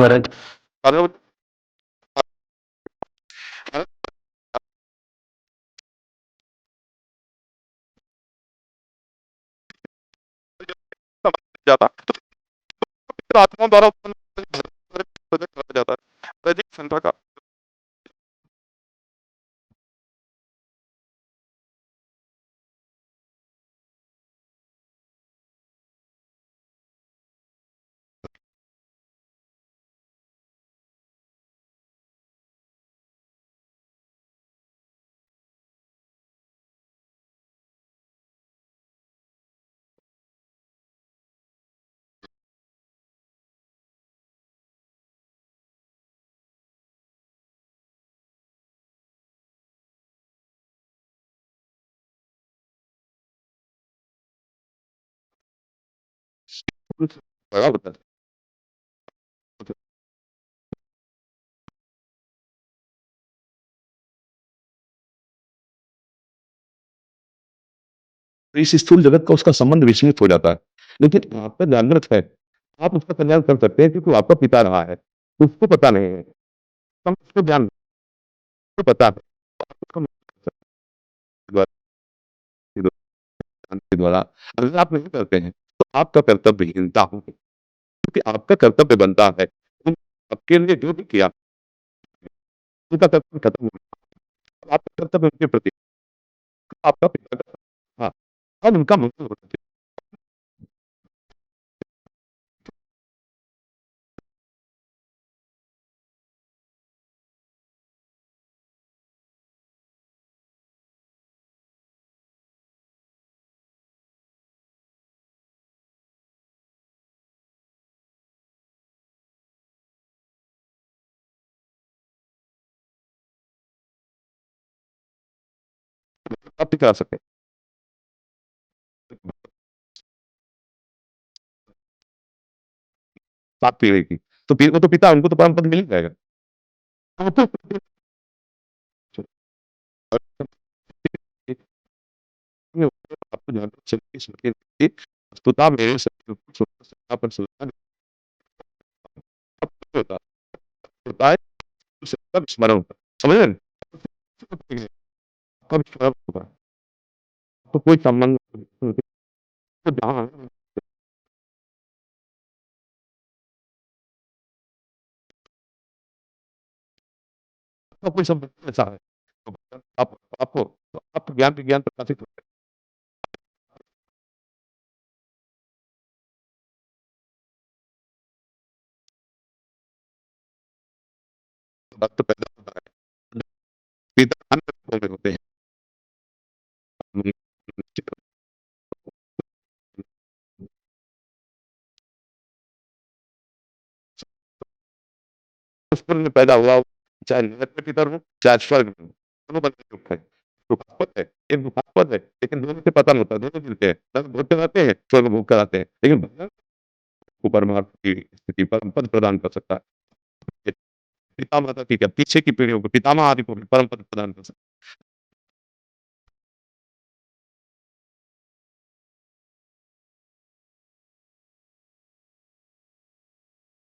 महाराज। Hello. जाता तो आत्माओं द्वारा उत्पन्न प्रोजेक्ट कहा जाता है वैदिक संस्था का। लगा होता है। तो इस स्थूल जगत का उसका संबंध विस्मृत हो जाता है। लेकिन आपका जागृत है, आप उसका कल्याण कर सकते हैं क्योंकि वो आपका पिता रहा है। उसको पता नहीं है, कम उसको ज्ञान को पता है। आप उसको के द्वारा अगर आप नहीं करते हैं तो आपका कर्तव्यहीनता होगी, क्योंकि आपका कर्तव्य बनता है तुम आपके लिए जो भी किया उनका कर्तव्य खत्म हो गया। आपका कर्तव्य उनके प्रति आपका पिता का हाँ अब उनका मुक्ति हो सकती है। आप भी करा सकते हैं सात पीढ़ी की। तो वो तो पिता उनको तो परम पद मिल ही जाएगा। वो तो आपको जानना चाहिए कि वस्तुतः मेरे शरीर को सुनना पर सुनना नहीं होता होता है उसका स्मरण होता है। समझ रहे हैं? आपका भी स्मरण होगा तो कोई संबंध तो जहाँ आपका कोई संबंध ऐसा है तो आपको तो आप ज्ञान विज्ञान प्रकाशित होते हैं वक्त पैदा होता है पिता अन्य रूपों में होते हैं। पुष्पर में पैदा हुआ हो, चाहे नरक में पितर हो चाहे स्वर्ग में हो, दोनों बंधन युक्त है। दुखापत है, एक दुखापत है, लेकिन दोनों से पतन होता है, दोनों मिलते हैं। नरक भोग कराते हैं, स्वर्ग भोग कराते हैं, लेकिन भगवान को परमार्थ की स्थिति परम पद प्रदान कर सकता है। पिता माता की क्या पीछे की पीढ़ियों को पितामह आदि को भी परम पद प्रदान कर सकता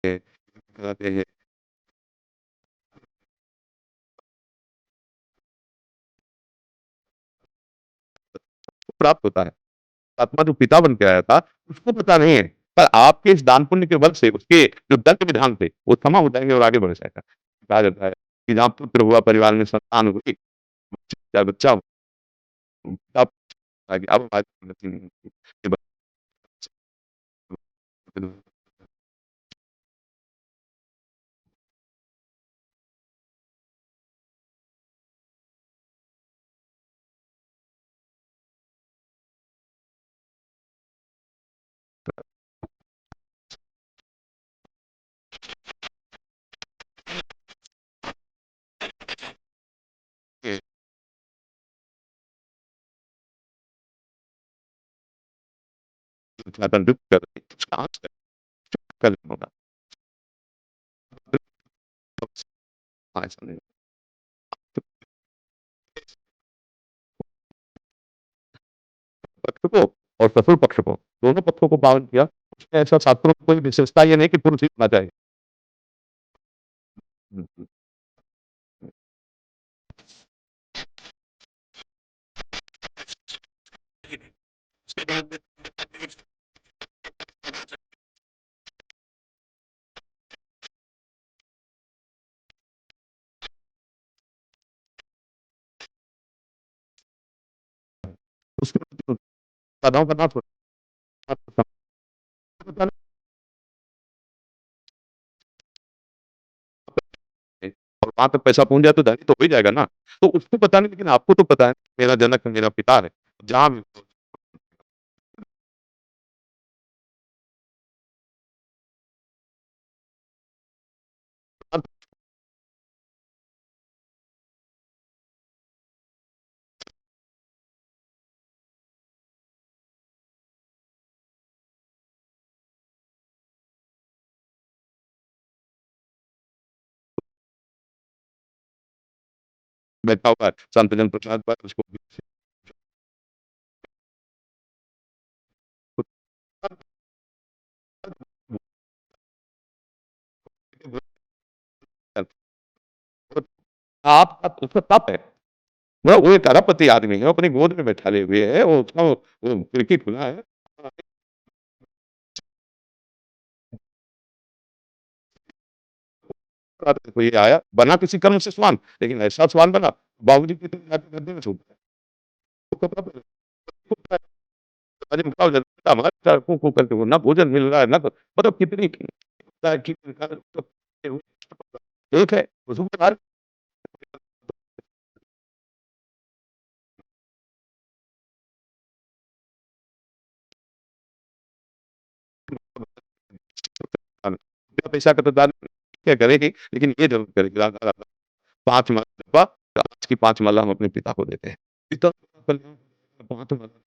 है। कहते हैं प्राप्त होता है। आत्मा जो पिता बन के आया था उसको पता नहीं है, पर आपके इस दान पुण्य के बल से उसके जो दंड विधान थे वो क्षमा हो जाएंगे और आगे बढ़ जाएगा। कहा जाता है कि जहाँ पुत्र हुआ परिवार में संतान हुई चाहे बच्चा हो अब आगे अब बात उन्नति नहीं होती। ये बात ज्यादा दुख कर कहाँ से कर होगा ऐसा नहीं। पक्ष को और ससुर पक्ष को दोनों पक्षों को पावन किया। उसमें ऐसा शास्त्रों में कोई विशेषता ये नहीं कि पुरुष ही होना चाहिए। हुँ, हुँ, हुँ। उसके बाद में उसके बाद बाधाओं का नाश होता है। और वहाँ तक पैसा पहुँच जाए तो धनी तो हो ही जाएगा ना। तो उसको पता नहीं लेकिन आपको तो पता है मेरा जनक मेरा पिता है। जहाँ भी बैठा हुआ है, संत जन प्रसाद पर उसको आपका उसका तप है। वो एक अरबपति आदमी है, वो अपनी गोद में बैठाले हुए है, वो उसका वो खिड़की खुला है। कोई आया, बना किसी कर्म से स्वान, लेकिन ऐसा स्वान बना, बाबूजी की तरह जाके गद्दे में सो गया। वो कपड़ा पहन अरे मुकाओ जनता हमारे को करके वो ना भोजन मिल रहा है, ना मतलब कितनी एक है, उसको बिना पैसा का तो दान क्या करेगी, लेकिन ये ज़रूर करेगी राधा राधा 5 माला जपा, आज की 5 माला हम अपने पिता को देते हैं। पिता को 5 माला